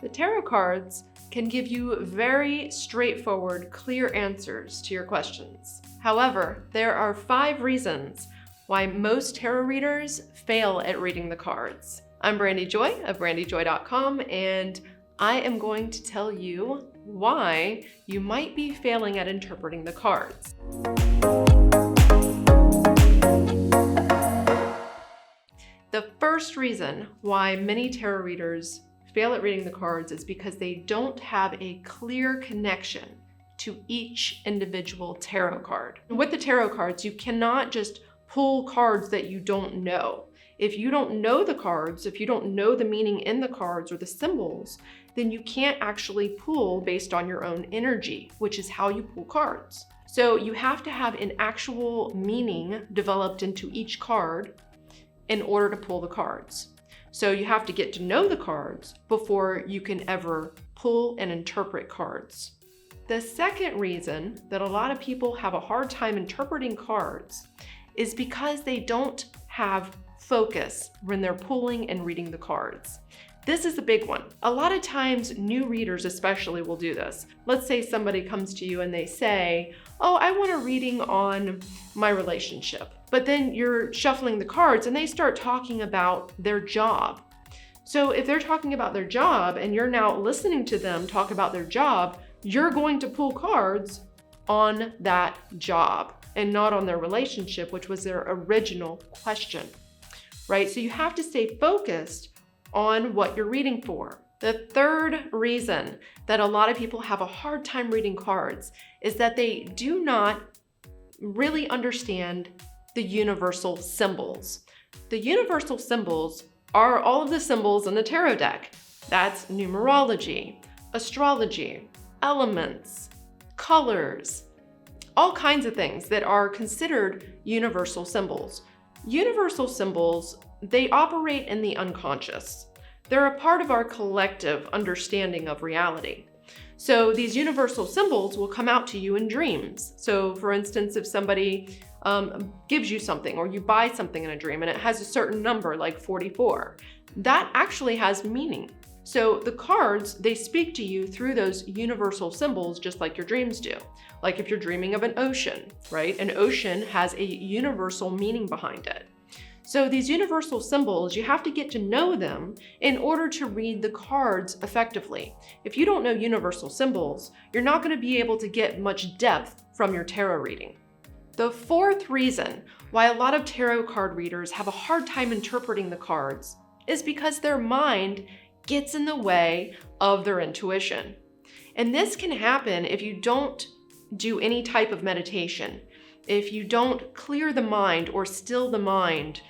The tarot cards can give you very straightforward, clear answers to your questions. However, there are 5 reasons why most tarot readers fail at reading the cards. I'm Brandy Joy of brandyjoy.com, and I am going to tell you why you might be failing at interpreting the cards. The first reason why many tarot readers fail at reading the cards is because they don't have a clear connection to each individual tarot card. With the tarot cards, you cannot just pull cards that you don't know. If you don't know the cards, if you don't know the meaning in the cards or the symbols, then you can't actually pull based on your own energy, which is how you pull cards. So you have to have an actual meaning developed into each card in order to pull the cards. So you have to get to know the cards before you can ever pull and interpret cards. The second reason that a lot of people have a hard time interpreting cards is because they don't have focus when they're pulling and reading the cards. This is a big one. A lot of times, new readers especially will do this. Let's say somebody comes to you and they say, oh, I want a reading on my relationship. But then you're shuffling the cards and they start talking about their job. So if they're talking about their job and you're now listening to them talk about their job, you're going to pull cards on that job and not on their relationship, which was their original question, right? So you have to stay focused on what you're reading for. The third reason that a lot of people have a hard time reading cards is that they do not really understand the universal symbols. The universal symbols are all of the symbols in the tarot deck. That's numerology, astrology, elements, colors, all kinds of things that are considered universal symbols. Universal symbols, they operate in the unconscious. They're a part of our collective understanding of reality. So these universal symbols will come out to you in dreams. So for instance, if somebody gives you something or you buy something in a dream and it has a certain number like 44, that actually has meaning. So the cards, they speak to you through those universal symbols just like your dreams do. Like if you're dreaming of an ocean, right? An ocean has a universal meaning behind it. So these universal symbols, you have to get to know them in order to read the cards effectively. If you don't know universal symbols, you're not going to be able to get much depth from your tarot reading. The fourth reason why a lot of tarot card readers have a hard time interpreting the cards is because their mind gets in the way of their intuition. And this can happen if you don't do any type of meditation, if you don't clear the mind or still the mind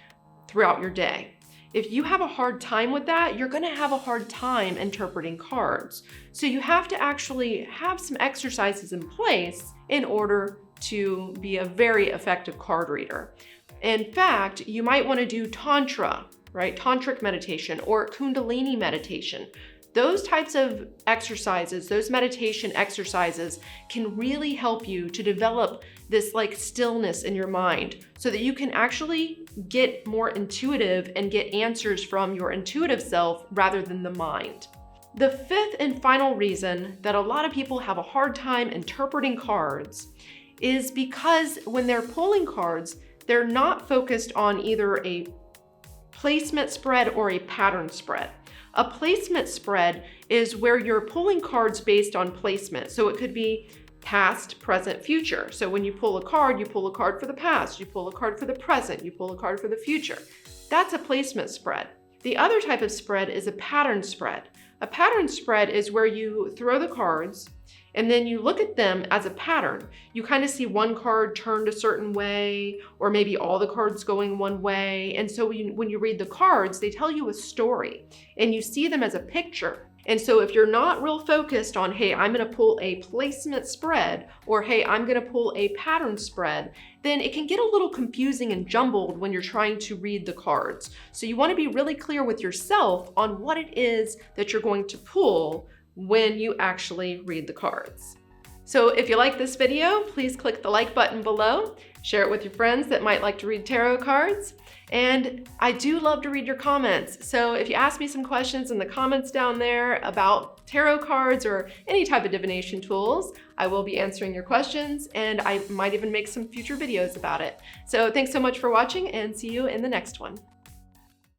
throughout your day. If you have a hard time with that, you're going to have a hard time interpreting cards. So you have to actually have some exercises in place in order to be a very effective card reader. In fact, you might want to do Tantra, right? Tantric meditation or Kundalini meditation. Those types of exercises, those meditation exercises can really help you to develop this like stillness in your mind so that you can actually get more intuitive and get answers from your intuitive self rather than the mind. The fifth and final reason that a lot of people have a hard time interpreting cards is because when they're pulling cards, they're not focused on either a placement spread or a pattern spread. A placement spread is where you're pulling cards based on placement. So it could be past, present, future. So when you pull a card for the past, you pull a card for the present, you pull a card for the future. That's a placement spread. The other type of spread is a pattern spread. A pattern spread is where you throw the cards and then you look at them as a pattern. You kind of see one card turned a certain way, or maybe all the cards going one way. And so when you read the cards, they tell you a story and you see them as a picture. And so if you're not real focused on, hey, I'm going to pull a placement spread, or hey, I'm going to pull a pattern spread, then it can get a little confusing and jumbled when you're trying to read the cards. So you want to be really clear with yourself on what it is that you're going to pull when you actually read the cards. So if you like this video, please click the like button below, Share it with your friends that might like to read tarot cards. And I do love to read your comments. So if you ask me some questions in the comments down there about tarot cards or any type of divination tools, I will be answering your questions, and I might even make some future videos about it. So thanks so much for watching, and see you in the next one.